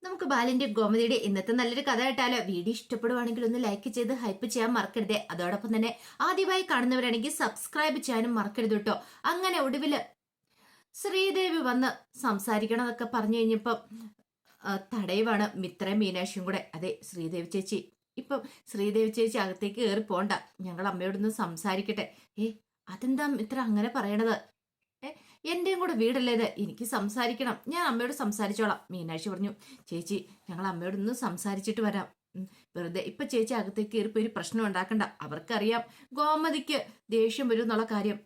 നമുക്ക് ബാലിന്റെ ഗോമതിയുടെ ഇന്നത്തെ നല്ലൊരു കഥ കേട്ടാലോ? വീഡിയോ ഇഷ്ടപ്പെടുവാണെങ്കിൽ ഒന്ന് ലൈക്ക് ചെയ്ത് ഹൈപ്പ് ചെയ്യാൻ മറക്കരുതേ. അതോടൊപ്പം തന്നെ ആദ്യമായി കാണുന്നവരാണെങ്കിൽ സബ്സ്ക്രൈബ് ചെയ്യാനും മറക്കരുത് കേട്ടോ. അങ്ങനെ ഒടുവില് ശ്രീദേവി വന്ന് സംസാരിക്കണം എന്നൊക്കെ പറഞ്ഞു കഴിഞ്ഞപ്പം തടയുവാണ് മിത്രയും മീനാക്ഷിയും കൂടെ. അതെ ശ്രീദേവി ചേച്ചി, ഇപ്പം ശ്രീദേവി ചേച്ചി അകത്തേക്ക് കയറി പോണ്ട, ഞങ്ങൾ അമ്മയോടൊന്ന് സംസാരിക്കട്ടെ. അതെന്താ മിത്ര അങ്ങനെ പറയണത്? എന്റെയും കൂടെ വീടല്ലേ ഇത്, എനിക്ക് സംസാരിക്കണം, ഞാൻ അമ്മയോട് സംസാരിച്ചോളാം. മീനാക്ഷി പറഞ്ഞു, ചേച്ചി ഞങ്ങൾ അമ്മയോടൊന്ന് സംസാരിച്ചിട്ട് വരാം. വെറുതെ ഇപ്പൊ ചേച്ചി അകത്തേക്ക് കയറിപ്പോയി ഒരു പ്രശ്നം ഉണ്ടാക്കണ്ട, അവർക്കറിയാം ഗോമതിക്ക് ദേഷ്യം വരും എന്നുള്ള കാര്യം.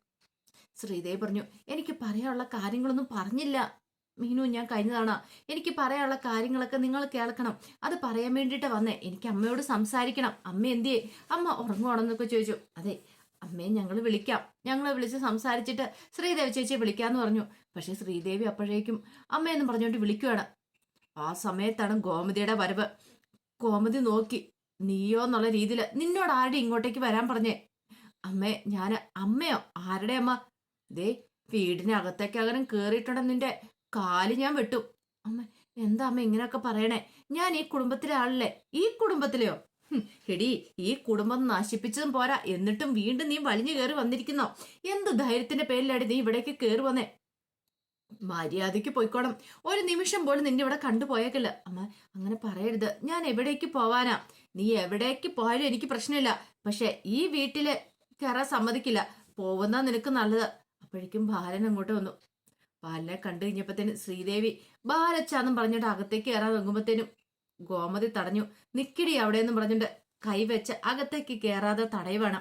ശ്രീദേവി പറഞ്ഞു, എനിക്ക് പറയാനുള്ള കാര്യങ്ങളൊന്നും പറഞ്ഞില്ല മീനു, ഞാൻ കഴിഞ്ഞതാണ്. എനിക്ക് പറയാനുള്ള കാര്യങ്ങളൊക്കെ നിങ്ങൾ കേൾക്കണം, അത് പറയാൻ വേണ്ടിയിട്ട് വന്നേ. എനിക്ക് അമ്മയോട് സംസാരിക്കണം. അമ്മ എന്തിയേ? അമ്മ ഉറങ്ങുവാണെന്നൊക്കെ ചോദിച്ചു. അതെ അമ്മയെ ഞങ്ങൾ വിളിക്കാം, ഞങ്ങൾ വിളിച്ച് സംസാരിച്ചിട്ട് ശ്രീദേവി ചേച്ചിയെ വിളിക്കാന്ന് പറഞ്ഞു. പക്ഷെ ശ്രീദേവി അപ്പോഴേക്കും അമ്മയെന്ന് പറഞ്ഞുകൊണ്ട് വിളിക്കുവാണ്. ആ സമയത്താണ് ഗോമതിയുടെ വരവ്. ഗോമതി നോക്കി, നീയോ എന്നുള്ള രീതിയിൽ, നിന്നോട് ആരുടെ ഇങ്ങോട്ടേക്ക് വരാൻ പറഞ്ഞേ? അമ്മേ ഞാന്. അമ്മയോ? ആരുടെ അമ്മ? ദേ വീടിനകത്തേക്ക് അങ്ങനെ കേറിയിട്ടുണ്ടെ നിന്റെ കാല് ഞാൻ വെട്ടും. അമ്മ എന്താ അമ്മ ഇങ്ങനെയൊക്കെ പറയണേ? ഞാൻ ഈ കുടുംബത്തിലെ ആളല്ലേ? ഈ കുടുംബത്തിലെയോ? എടി, ഈ കുടുംബം നശിപ്പിച്ചതും പോരാ, എന്നിട്ടും വീണ്ടും നീ വലിഞ്ഞു കയറി വന്നിരിക്കുന്നോ? എന്ത് ധൈര്യത്തിന്റെ പേരിലാടി നീ ഇവിടേക്ക് കയറി വന്നേ? മര്യാദയ്ക്ക് പോയിക്കോണം, ഒരു നിമിഷം പോലും നിന്നെ ഇവിടെ കണ്ടുപോയേക്കില്ല. അമ്മ അങ്ങനെ പറയരുത്, ഞാൻ എവിടേക്ക് പോവാനാ? നീ എവിടേക്ക് പോയാലും എനിക്ക് പ്രശ്നമില്ല, പക്ഷെ ഈ വീട്ടില് കയറാൻ സമ്മതിക്കില്ല. പോകുന്ന നിനക്ക് നല്ലത്. അപ്പോഴേക്കും ബാലൻ അങ്ങോട്ട് വന്നു. ബാലനെ കണ്ടു കഴിഞ്ഞപ്പോഴത്തേനും ശ്രീദേവി ബാലച്ചാന്നും പറഞ്ഞിട്ട് അകത്തേക്ക് കയറാൻ തുടങ്ങുമ്പോഴത്തേനും ഗോമതി തടഞ്ഞു. നിക്കിടി അവിടെയെന്നും പറഞ്ഞിട്ട് കൈവച്ച് അകത്തേക്ക് കയറാതെ തടയുവാണ്.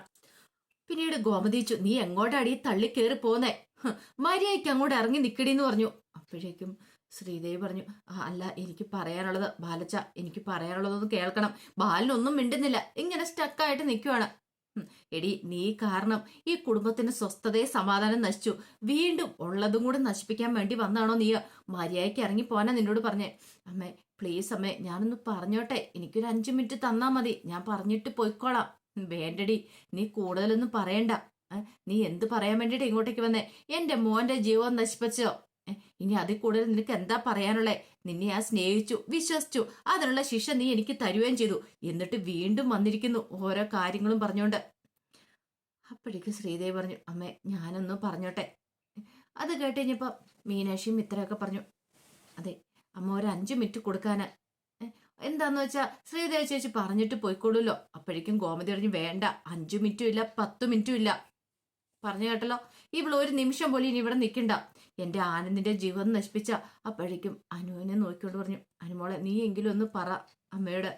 പിന്നീട് ഗോമതിച്ചു, നീ എങ്ങോട്ടാടി തള്ളി കയറി പോന്നേ? മര്യാദയ്ക്ക് അങ്ങോട്ട് ഇറങ്ങി നിക്കടി എന്ന് പറഞ്ഞു. അപ്പോഴേക്കും ശ്രീദേവി പറഞ്ഞു, അല്ല എനിക്ക് പറയാനുള്ളത് ബാലച്ച, എനിക്ക് പറയാനുള്ളതൊന്നും കേൾക്കണം. ബാലനൊന്നും മിണ്ടുന്നില്ല, ഇങ്ങനെ സ്റ്റക്കായിട്ട് നിൽക്കുവാണ്. എടി, നീ കാരണം ഈ കുടുംബത്തിന് സ്വസ്ഥതയെ സമാധാനം നശിച്ചു. വീണ്ടും ഉള്ളതും കൂടെ നശിപ്പിക്കാൻ വേണ്ടി വന്നാണോ നീ? മര്യാദയ്ക്ക് ഇറങ്ങി പോനാ നിന്നോട് പറഞ്ഞേ. അമ്മേ പ്ലീസ് അമ്മേ, ഞാനൊന്ന് പറഞ്ഞോട്ടെ, എനിക്കൊരു 5 മിനിറ്റ് തന്നാ മതി, ഞാൻ പറഞ്ഞിട്ട് പോയിക്കോളാം. വേണ്ടടി, നീ കൂടുതലൊന്നും പറയണ്ട. നീ എന്ത് പറയാൻ വേണ്ടിട്ട് ഇങ്ങോട്ടേക്ക് വന്നേ? എന്റെ മോന്റെ ജീവൻ നശിപ്പിച്ചോ? ഇനി അതിൽ കൂടുതൽ നിനക്ക് എന്താ പറയാനുള്ളേ? നിന്നെ ഞാൻ സ്നേഹിച്ചു, വിശ്വസിച്ചു, അതിനുള്ള ശിക്ഷ നീ എനിക്ക് തരുകയും ചെയ്തു. എന്നിട്ട് വീണ്ടും വന്നിരിക്കുന്നു ഓരോ കാര്യങ്ങളും പറഞ്ഞോണ്ട്. അപ്പോഴേക്ക് ശ്രീദേവി പറഞ്ഞു, അമ്മേ ഞാനൊന്നും പറഞ്ഞോട്ടെ. അത് കേട്ട് കഴിഞ്ഞപ്പോ മീനാക്ഷിയും ഇത്രയൊക്കെ പറഞ്ഞു, അതെ അമ്മ ഒരു 5 മിനിറ്റ് കൊടുക്കാന്. എന്താന്ന് വെച്ചാ ശ്രീദേവി ചേച്ചി പറഞ്ഞിട്ട് പോയിക്കോളൂല്ലോ. അപ്പോഴേക്കും ഗോമതി പറഞ്ഞു, വേണ്ട, 5 മിനിറ്റും ഇല്ല 10 മിനിറ്റും ഇല്ല. പറഞ്ഞു കേട്ടല്ലോ, ഇവള് ഒരു നിമിഷം പോലും ഇനി ഇവിടെ നിൽക്കണ്ട. എന്റെ ആനന്ദിന്റെ ജീവൻ നശിപ്പിച്ച. അപ്പോഴേക്കും അനുവിനെ നോക്കിക്കൊണ്ട് പറഞ്ഞു, അനുമോളെ നീ എങ്കിലും ഒന്ന് പറ അമ്മയോട്.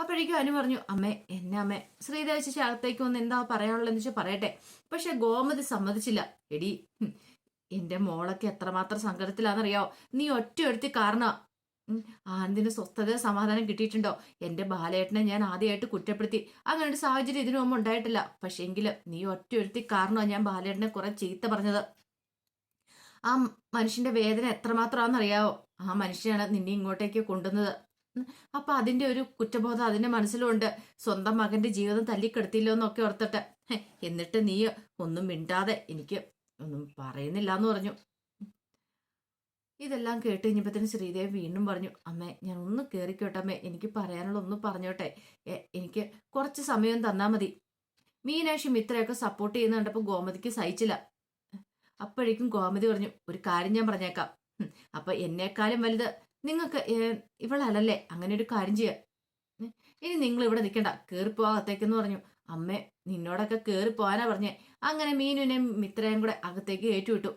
അപ്പോഴേക്കും അനു പറഞ്ഞു, അമ്മേ എന്നെ അമ്മേ ശ്രീദേവി ചേച്ചി അകത്തേക്ക് വന്ന് എന്താ പറയാനുള്ളതെന്ന് വെച്ചാൽ പറയട്ടെ. പക്ഷെ ഗോമതി സമ്മതിച്ചില്ല. എടി, എന്റെ മോളൊക്കെ എത്രമാത്രം സങ്കടത്തിലാണെന്നറിയാവോ? നീ ഒറ്റ ഒരുത്തി കാരണ ആനന്ദിന് സ്വസ്ഥത സമാധാനം കിട്ടിയിട്ടുണ്ടോ? എന്റെ ബാലേട്ടനെ ഞാൻ ആദ്യമായിട്ട് കുറ്റപ്പെടുത്തി. അങ്ങനെ ഒരു സാഹചര്യം ഇതിനു മുമ്പ് ഉണ്ടായിട്ടില്ല. പക്ഷെ എങ്കിലും നീ ഒറ്റ ഒരുത്തി കാരണമാണ് ഞാൻ ബാലേട്ടനെ കുറെ ചീത്ത പറഞ്ഞത്. ആ മനുഷ്യന്റെ വേദന എത്രമാത്രമാണെന്നറിയാവോ? ആ മനുഷ്യനാണ് നിന്നെ ഇങ്ങോട്ടേക്ക് കൊണ്ടുവന്നത്. അപ്പൊ അതിന്റെ ഒരു കുറ്റബോധം അതിന്റെ മനസ്സിലുണ്ട്. സ്വന്തം മകന്റെ ജീവിതം തല്ലിക്കെടുത്തില്ലോ എന്നൊക്കെ ഓർത്തിട്ട്. എന്നിട്ട് നീ ഒന്നും മിണ്ടാതെ എനിക്ക് ഒന്നും പറയുന്നില്ല എന്ന് പറഞ്ഞു. ഇതെല്ലാം കേട്ട് കഴിഞ്ഞപ്പത്തിന് ശ്രീദേവി വീണ്ടും പറഞ്ഞു, അമ്മേ ഞാൻ ഒന്ന് കേറിക്കോട്ടെ അമ്മേ, എനിക്ക് പറയാനുള്ള ഒന്ന് പറഞ്ഞോട്ടെ, എനിക്ക് കുറച്ച് സമയം തന്നാ മതി. മീനാക്ഷി മിത്രയൊക്കെ സപ്പോർട്ട് ചെയ്യുന്ന കണ്ടപ്പോ ഗോമതിക്ക് സഹിച്ചില്ല. അപ്പോഴേക്കും ഗോമതി പറഞ്ഞു, ഒരു കാര്യം ഞാൻ പറഞ്ഞേക്കാം. അപ്പൊ എന്നെക്കാളും വലുത് നിങ്ങൾക്ക് ഇവളല്ലേ? അങ്ങനെ ഒരു കാര്യം ചെയ്യുക, ഇനി നിങ്ങൾ ഇവിടെ നിൽക്കണ്ട, കേറിപ്പോകത്തേക്കെന്ന് പറഞ്ഞു. അമ്മേ നിന്നോടൊക്കെ കേറി പോകാനാ പറഞ്ഞേ. അങ്ങനെ മീനുനെയും മിത്രയും കൂടെ അകത്തേക്ക് ഏറ്റുവിട്ടു.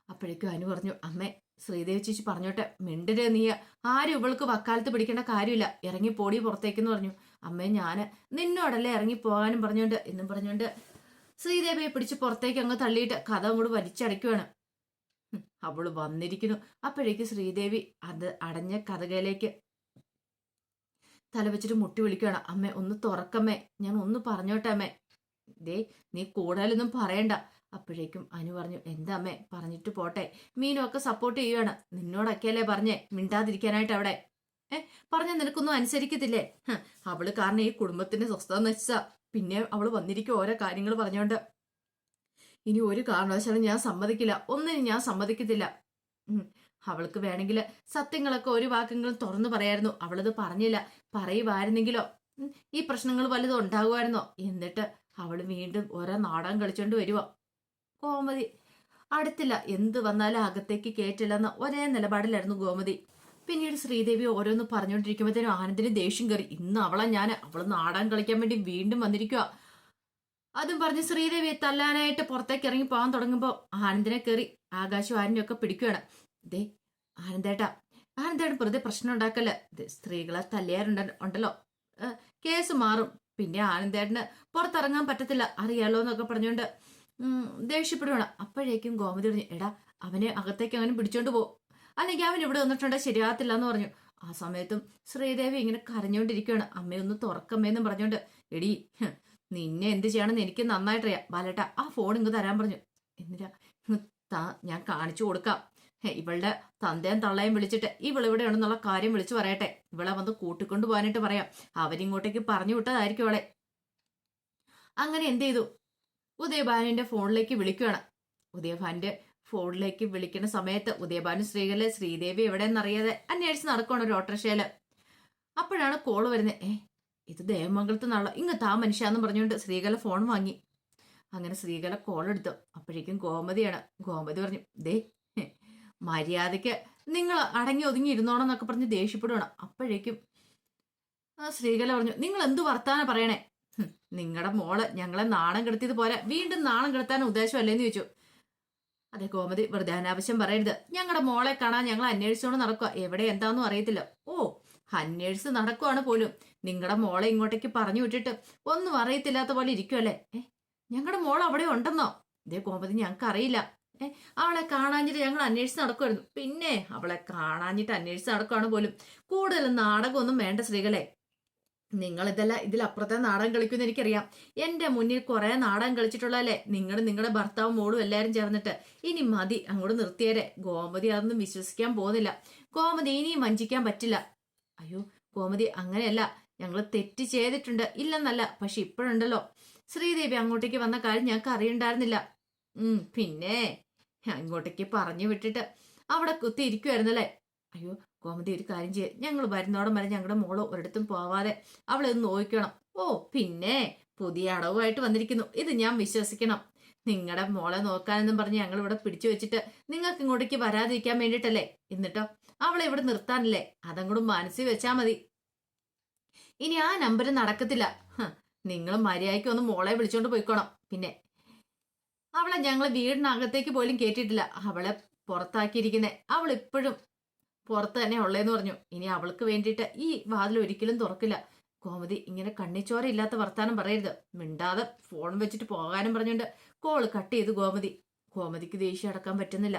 അപ്പോഴേക്കും അനു പറഞ്ഞു, അമ്മേ ശ്രീദേവി ചേച്ചി പറഞ്ഞോട്ടെ, മിണ്ടര് നീ, ആരും ഇവൾക്ക് വക്കാലത്ത് പിടിക്കേണ്ട കാര്യമില്ല, ഇറങ്ങി പോടി പുറത്തേക്കെന്ന് പറഞ്ഞു. അമ്മേ ഞാന് നിന്നോടല്ലേ ഇറങ്ങി പോകാനും പറഞ്ഞോണ്ട് എന്നും പറഞ്ഞോണ്ട് ശ്രീദേവിയെ പിടിച്ച് പുറത്തേക്ക് അങ്ങ് തള്ളിയിട്ട് കഥ അങ്ങോട്ട് വലിച്ചടയ്ക്കുവാണ്. അവള് വന്നിരിക്കുന്നു. അപ്പോഴേക്ക് ശ്രീദേവി അത് അടഞ്ഞ കഥകയിലേക്ക് തലവെച്ചിട്ട് മുട്ടി വിളിക്കുകയാണ്, അമ്മേ ഒന്ന് തുറക്കമ്മേ, ഞാൻ ഒന്ന് പറഞ്ഞോട്ടെ അമ്മേ. ദേ നീ കൂടുതലൊന്നും പറയണ്ട. അപ്പോഴേക്കും അനു പറഞ്ഞു, എന്താ അമ്മേ പറഞ്ഞിട്ട് പോട്ടെ, മീനും ഒക്കെ സപ്പോർട്ട് ചെയ്യുവാണ്. നിന്നോടൊക്കെയല്ലേ പറഞ്ഞേ മിണ്ടാതിരിക്കാനായിട്ട് അവിടെ? പറഞ്ഞ നിനക്കൊന്നും അനുസരിക്കത്തില്ലേ? അവള് കാരണം ഈ കുടുംബത്തിന്റെ സ്വസ്ഥത നശിച്ച. പിന്നെ അവള് വന്നിരിക്കും ഓരോ കാര്യങ്ങൾ പറഞ്ഞോണ്ട്. ഇനി ഒരു കാരണവശാലും ഞാൻ സമ്മതിക്കില്ല, ഒന്നിനും ഞാൻ സമ്മതിക്കത്തില്ല. അവൾക്ക് വേണമെങ്കിൽ സത്യങ്ങളൊക്കെ ഒരു വാക്കെങ്കിലും തുറന്നു പറയായിരുന്നു. അവളത് പറഞ്ഞില്ല. പറയുമായിരുന്നെങ്കിലോ ഈ പ്രശ്നങ്ങൾ വല്ലതും ഉണ്ടാകുമായിരുന്നോ? എന്നിട്ട് അവൾ വീണ്ടും ഓരോ നാടകം കളിച്ചോണ്ട് വരുവോ? ഗോമതി അടുത്തില്ല, എന്ത് വന്നാലും അകത്തേക്ക് കേറ്റില്ലെന്ന ഒരേ നിലപാടിലായിരുന്നു ഗോമതി. പിന്നീട് ശ്രീദേവി ഓരോന്ന് പറഞ്ഞുകൊണ്ടിരിക്കുമ്പോഴത്തേനും ആനന്ദിന് ദേഷ്യം കയറി. ഇന്ന് അവള് നാടകം കളിക്കാൻ വേണ്ടി വീണ്ടും വന്നിരിക്കുക. അതും പറഞ്ഞ് ശ്രീദേവിയെ തല്ലാനായിട്ട് പുറത്തേക്ക് ഇറങ്ങി പോകാൻ തുടങ്ങുമ്പോൾ ആനന്ദിനെ കയറി ആകാശം ആനന്ദിനെ ഒക്കെ പിടിക്കുകയാണ്. ദേ ആനന്ദേട്ടാ, ആനന്ദേട്ടൻ വെറുതെ പ്രശ്നം ഉണ്ടാക്കല്ല. സ്ത്രീകളെ ഉണ്ടല്ലോ, കേസ് മാറും. പിന്നെ ആനന്ദേട്ടന് പുറത്തിറങ്ങാൻ പറ്റത്തില്ല, അറിയാലോ എന്നൊക്കെ പറഞ്ഞുകൊണ്ട് ദേഷ്യപ്പെടുവാണ്. അപ്പോഴേക്കും ഗോമതി പറഞ്ഞു, എടാ അവനെ അകത്തേക്ക് അവനും പിടിച്ചോണ്ട് പോകും, അല്ലെങ്കിൽ അവൻ ഇവിടെ വന്നിട്ടുണ്ടെ ശരിയാകത്തില്ല എന്ന് പറഞ്ഞു. ആ സമയത്തും ശ്രീദേവി ഇങ്ങനെ കരഞ്ഞോണ്ടിരിക്കുകയാണ്. അമ്മയൊന്ന് തുറക്കമ്മേന്നും പറഞ്ഞോണ്ട്. എടി നിന്നെ എന്ത് ചെയ്യണമെന്ന് എനിക്ക് നന്നായിട്ടറിയാം ബാലേട്ട, ആ ഫോൺ ഇങ്ങ് തരാൻ പറഞ്ഞു. എന്നിട്ടാ ഞാൻ കാണിച്ചു കൊടുക്കാം. ഇവളുടെ തന്തയും തള്ളയും വിളിച്ചിട്ട് ഇവളിവിടെ ഉണ്ടെന്നുള്ള കാര്യം വിളിച്ചു പറയട്ടെ. ഇവളെ വന്ന് കൂട്ടിക്കൊണ്ടു പോകാനായിട്ട് പറയാം. അവരിങ്ങോട്ടേക്ക് പറഞ്ഞു വിട്ടതായിരിക്കും അവളെ. അങ്ങനെ എന്ത് ചെയ്തു, ഉദയഭാനുവിന്റെ ഫോണിലേക്ക് വിളിക്കുകയാണ്. ഉദയഭാന്റെ ഫോണിലേക്ക് വിളിക്കുന്ന സമയത്ത് ഉദയഭാനു ശ്രീദേവി എവിടെയെന്നറിയാതെ അന്വേഷിച്ച് നടക്കുകയാണ് ഒരു ഓട്ടോറിക്ഷയില്. അപ്പോഴാണ് കോള് വരുന്നത്. ഇത് ദേവമംഗലത്ത് നിന്നുള്ള ഇങ്ങ് താ മനുഷ്യാന്ന് പറഞ്ഞുകൊണ്ട് ശ്രീകല ഫോൺ വാങ്ങി. അങ്ങനെ ശ്രീകല കോൾ എടുത്തു. അപ്പോഴേക്കും ഗോമതിയാണ്. ഗോമതി പറഞ്ഞു, ദേ മര്യാദയ്ക്ക് നിങ്ങൾ അടങ്ങി ഒതുങ്ങി ഇരുന്നോണമെന്നൊക്കെ പറഞ്ഞ് ദേഷ്യപ്പെടുകയാണ്. അപ്പോഴേക്കും ശ്രീകല പറഞ്ഞു, നിങ്ങൾ എന്ത് വർത്താനം പറയണേ? നിങ്ങളുടെ മോള് ഞങ്ങളെ നാണം കെടുത്തിയത് പോലെ വീണ്ടും നാണം കെടുത്താൻ ഉദ്ദേശമല്ലേന്ന് ചോദിച്ചു. അതെ ഗോമതി, വെറുതെ അനാവശ്യം പറയരുത്. ഞങ്ങളുടെ മോളെ കാണാൻ ഞങ്ങൾ അന്വേഷിച്ചുകൊണ്ട് നടക്കുക. എവിടെ എന്താന്നും അറിയത്തില്ല. ഓ, അന്വേഷിച്ച് നടക്കുവാണ് പോലും. നിങ്ങളുടെ മോളെ ഇങ്ങോട്ടേക്ക് പറഞ്ഞു വിട്ടിട്ട് ഒന്നും അറിയത്തില്ലാത്ത പോലെ ഇരിക്കുമല്ലേ? ഞങ്ങളുടെ മോൾ അവിടെ ഉണ്ടെന്നോ? ഇതേ ഗോമതി, ഞങ്ങൾക്ക് അറിയില്ല. അവളെ കാണാഞ്ഞിട്ട് ഞങ്ങൾ അന്വേഷിച്ച് നടക്കുമായിരുന്നു. പിന്നെ അവളെ കാണാഞ്ഞിട്ട് അന്വേഷിച്ച് നടക്കുവാണ് പോലും. കൂടുതൽ നാടകമൊന്നും വേണ്ട സ്ത്രീകളെ. നിങ്ങൾ ഇതിലപ്പുറത്തെ നാടകം കളിക്കുമെന്ന് എനിക്കറിയാം. എന്റെ മുന്നിൽ കുറെ നാടകം കളിച്ചിട്ടുള്ളതല്ലേ നിങ്ങളുടെ ഭർത്താവും മോളും എല്ലാരും ചേർന്നിട്ട്. ഇനി മതി, അങ്ങോട്ട് നിർത്തിയേരെ. ഗോമതി അതൊന്നും വിശ്വസിക്കാൻ പോകുന്നില്ല. ഗോമതി ഇനിയും വഞ്ചിക്കാൻ പറ്റില്ല. അയ്യോ ഗോമതി, അങ്ങനെയല്ല, ഞങ്ങൾ തെറ്റ് ചെയ്തിട്ടുണ്ട്, ഇല്ലെന്നല്ല. പക്ഷെ ഇപ്പോഴുണ്ടല്ലോ ശ്രീദേവി അങ്ങോട്ടേക്ക് വന്ന കാര്യം ഞങ്ങൾക്ക് അറിയണ്ടായിരുന്നില്ല. പിന്നെ ഇങ്ങോട്ടേക്ക് പറഞ്ഞു വിട്ടിട്ട് അവിടെ കുത്തി ഇരിക്കുമായിരുന്നല്ലേ? അയ്യോ ഗോമതി, ഒരു കാര്യം ചെയ്യ, ഞങ്ങൾ വരുന്നോടം വരെ ഞങ്ങളുടെ മോള് ഒരിടത്തും പോവാതെ അവളെ ഒന്ന് നോക്കണം. ഓ പിന്നെ പുതിയ അടവുമായിട്ട് വന്നിരിക്കുന്നു, ഇത് ഞാൻ വിശ്വസിക്കണം. നിങ്ങളുടെ മോളെ നോക്കാനെന്നും പറഞ്ഞ് ഞങ്ങൾ ഇവിടെ പിടിച്ചു വെച്ചിട്ട് നിങ്ങൾക്ക് ഇങ്ങോട്ടേക്ക് വരാതിരിക്കാൻ വേണ്ടിയിട്ടല്ലേ? എന്നിട്ടോ അവളെ ഇവിടെ നിർത്താനല്ലേ? അതങ്ങോട്ട് മനസ്സിൽ വെച്ചാ മതി. ഇനി ആ നമ്പർ നടക്കത്തില്ല. നിങ്ങൾ മര്യാദയ്ക്ക് ഒന്ന് മോളെ വിളിച്ചോണ്ട് പോയിക്കോണം. പിന്നെ അവളെ ഞങ്ങൾ വീടിനകത്തേക്ക് പോലും കേട്ടിട്ടില്ല. അവളെ പുറത്താക്കിയിരിക്കുന്നേ. അവൾ ഇപ്പോഴും പുറത്ത് തന്നെ ഉള്ളേന്ന് പറഞ്ഞു. ഇനി അവൾക്ക് വേണ്ടിയിട്ട് ഈ വാതിൽ ഒരിക്കലും തുറക്കില്ല. ഗോമതി, ഇങ്ങനെ കണ്ണിച്ചോരയില്ലാത്ത വർത്താനം പറയരുത്. മിണ്ടാതെ ഫോൺ വെച്ചിട്ട് പോകാനും പറഞ്ഞുകൊണ്ട് കോള് കട്ട് ചെയ്തു ഗോമതിക്ക് ദേഷ്യം അടക്കാൻ പറ്റുന്നില്ല.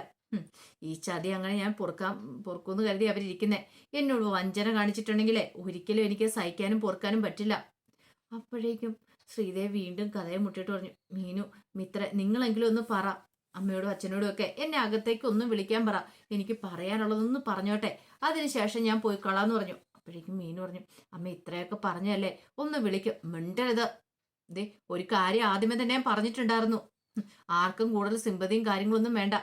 ഈ ചതി അങ്ങനെ ഞാൻ പൊറുക്കൂന്ന് കരുതി അവരിയ്ക്കുന്നേ. എന്നോട് വഞ്ചന കാണിച്ചിട്ടുണ്ടെങ്കിലേ ഒരിക്കലും എനിക്ക് സഹിക്കാനും പൊറുക്കാനും പറ്റില്ല. അപ്പോഴേക്കും ശ്രീദേവി വീണ്ടും കഥയെ മുട്ടിട്ട് പറഞ്ഞു, മീനു മിത്ര, നിങ്ങളെങ്കിലും ഒന്ന് പറ അമ്മയോടും അച്ഛനോടും ഒക്കെ എന്നെ അകത്തേക്ക് ഒന്ന് വിളിക്കാൻ പറ. എനിക്ക് പറയാനുള്ളതൊന്ന് പറഞ്ഞോട്ടെ, അതിനുശേഷം ഞാൻ പോയിക്കൊള്ളാന്ന് പറഞ്ഞു. അപ്പോഴേക്കും മീനു പറഞ്ഞു, അമ്മ ഇത്രയൊക്കെ പറഞ്ഞല്ലേ, ഒന്ന് വിളിക്കും. മിണ്ടരുത്. ഇതേ ഒരു കാര്യം ആദ്യമേ തന്നെ ഞാൻ പറഞ്ഞിട്ടുണ്ടായിരുന്നു, ആർക്കും കൂടുതൽ സിമ്പതിയും കാര്യങ്ങളൊന്നും വേണ്ട.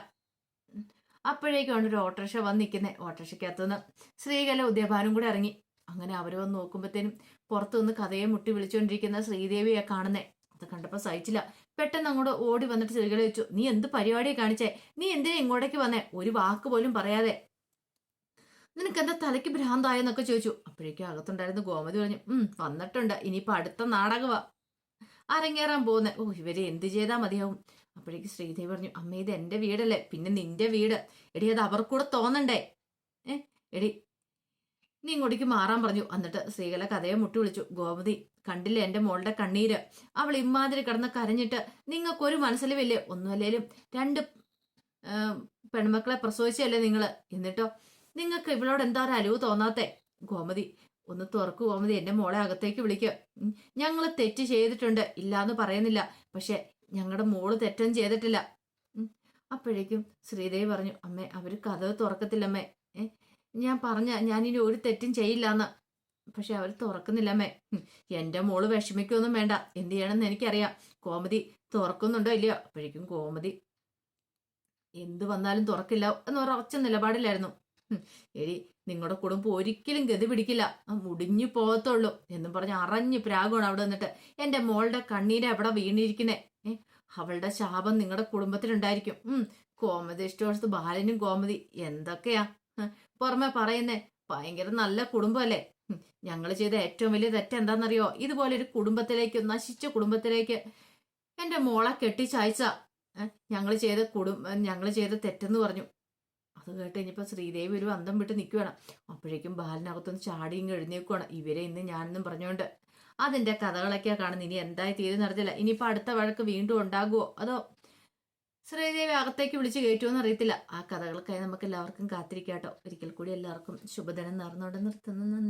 അപ്പോഴേക്കാണ് ഒരു ഓട്ടോറിക്ഷ വന്ന് നിൽക്കുന്നത്. ഓട്ടോറിക്ഷയ്ക്കകത്തുനിന്ന് ശ്രീകല ഉദയഭാനും കൂടെ ഇറങ്ങി. അങ്ങനെ അവർ വന്ന് നോക്കുമ്പോഴത്തേനും പുറത്തുനിന്ന് കഥയെ മുട്ടി വിളിച്ചുകൊണ്ടിരിക്കുന്ന ശ്രീദേവിയെ കാണുന്നേ. അത് കണ്ടപ്പോൾ സഹിച്ചില്ല. പെട്ടെന്ന് അങ്ങോട്ട് ഓടി വന്നിട്ട് ശ്രീകല ചോദിച്ചു, നീ എന്ത് പരിപാടിയെ കാണിച്ചേ? നീ എന്തിനാ ഇങ്ങോട്ടേക്ക് വന്നേ? ഒരു വാക്ക് പോലും പറയാതെ. നിനക്ക് എന്താ തലയ്ക്ക് ഭ്രാന്തായെന്നൊക്കെ ചോദിച്ചു. അപ്പോഴേക്കും അകത്തുണ്ടായിരുന്ന ഗോമതി പറഞ്ഞു, വന്നിട്ടുണ്ട്, ഇനിയിപ്പോ അടുത്ത നാടകവാ അരങ്ങേറാൻ പോകുന്നത്. ഓ, ഇവരെ എന്ത് ചെയ്താൽ മതിയാവും. അപ്പോഴേക്ക് ശ്രീദേവി പറഞ്ഞു, അമ്മ ഇത് എന്റെ വീടല്ലേ, പിന്നെ നിന്റെ വീട്. എടി അത് അവർക്കൂടെ തോന്നണ്ടേ? എടി നീ ഇങ്ങോട്ടേക്ക് മാറാൻ പറഞ്ഞു. എന്നിട്ട് ശ്രീകല കഥയെ മുട്ടി വിളിച്ചു. ഗോമതി, കണ്ടില്ലേ എന്റെ മോളുടെ കണ്ണീര്? അവൾ ഇമാതിരി കിടന്ന് കരഞ്ഞിട്ട് നിങ്ങൾക്കൊരു മനസ്സിലുമില്ലേ? ഒന്നുമല്ലേലും 2 പെൺമക്കളെ പ്രസവിച്ചല്ലേ നിങ്ങള്? എന്നിട്ടോ നിങ്ങൾക്ക് ഇവളോട് എന്താ ഒരു അലിവ് തോന്നാത്തെ? ഗോമതി ഒന്ന് തുറക്കു ഗോമതി, എന്റെ മോളെ അകത്തേക്ക് വിളിക്കുക. ഞങ്ങൾ തെറ്റ് ചെയ്തിട്ടുണ്ട്, ഇല്ലാന്ന് പറയുന്നില്ല. പക്ഷെ ഞങ്ങളുടെ മോള് തെറ്റൊന്നും ചെയ്തിട്ടില്ല. അപ്പോഴേക്കും ശ്രീദേവി പറഞ്ഞു, അമ്മേ അവര് കഥ തുറക്കത്തില്ലമ്മേ. ഞാനിനി ഒരു തെറ്റും ചെയ്യില്ലാന്ന്. പക്ഷെ അവർ തുറക്കുന്നില്ലമ്മേ. എന്റെ മോള് വിഷമിക്കൊന്നും വേണ്ട, എന്ത് ചെയ്യണമെന്ന് എനിക്കറിയാം. ഗോമതി തുറക്കുന്നുണ്ടോ ഇല്ലയോ? അപ്പോഴേക്കും ഗോമതി എന്ത് വന്നാലും തുറക്കില്ല എന്ന് ഉറച്ച നിലപാടിലായിരുന്നു. എടി, നിങ്ങളുടെ കുടുംബം ഒരിക്കലും ഗതി പിടിക്കില്ല, മുടിഞ്ഞു പോകത്തുള്ളൂ എന്നും പറഞ്ഞ് അറിഞ്ഞ് പ്രാഗമാണ് അവിടെ നിന്നിട്ട്. എന്റെ മോളുടെ കണ്ണീര് എവിടെ വീണിരിക്കുന്നേ? അവളുടെ ശാപം നിങ്ങളുടെ കുടുംബത്തിലുണ്ടായിരിക്കും. കോമതി സ്റ്റോഴ്സ് ബാലനും കോമതി എന്തൊക്കെയാ പുറമെ പറയുന്നേ? ഭയങ്കര നല്ല കുടുംബമല്ലേ? ഞങ്ങൾ ചെയ്ത ഏറ്റവും വലിയ തെറ്റെന്താണെന്നറിയോ? ഇതുപോലെ ഒരു കുടുംബത്തിലേക്ക്, നശിച്ച കുടുംബത്തിലേക്ക് എന്റെ മോളെ കെട്ടിച്ചയച്ച ഞങ്ങൾ ചെയ്ത തെറ്റെന്ന് പറഞ്ഞു. അത് കേട്ട് കഴിഞ്ഞപ്പോ ശ്രീദേവി ഒരു അന്തം വിട്ട് നിൽക്കുകയാണ്. അപ്പോഴേക്കും ബാലിനകത്തൊന്ന് ചാടിയും എഴുന്നേക്കുവാണ്. ഇവരെ ഇന്ന് ഞാനെന്നും പറഞ്ഞുകൊണ്ട് അതിന്റെ കഥകളൊക്കെയാ കാണുന്നത്. ഇനി എന്തായി തീരെ നടത്തില്ല. ഇനിയിപ്പോ അടുത്ത വഴക്ക് വീണ്ടും ഉണ്ടാകുമോ, അതോ ശ്രീദേവി അകത്തേക്ക് വിളിച്ച് കയറ്റുമോ അറിയത്തില്ല. ആ കഥകൾക്കായി നമുക്ക് എല്ലാവർക്കും കാത്തിരിക്കാട്ടോ. ഒരിക്കൽ കൂടി എല്ലാവർക്കും ശുഭദിനം നേർന്നുകൊണ്ട് നിർത്തുന്നു.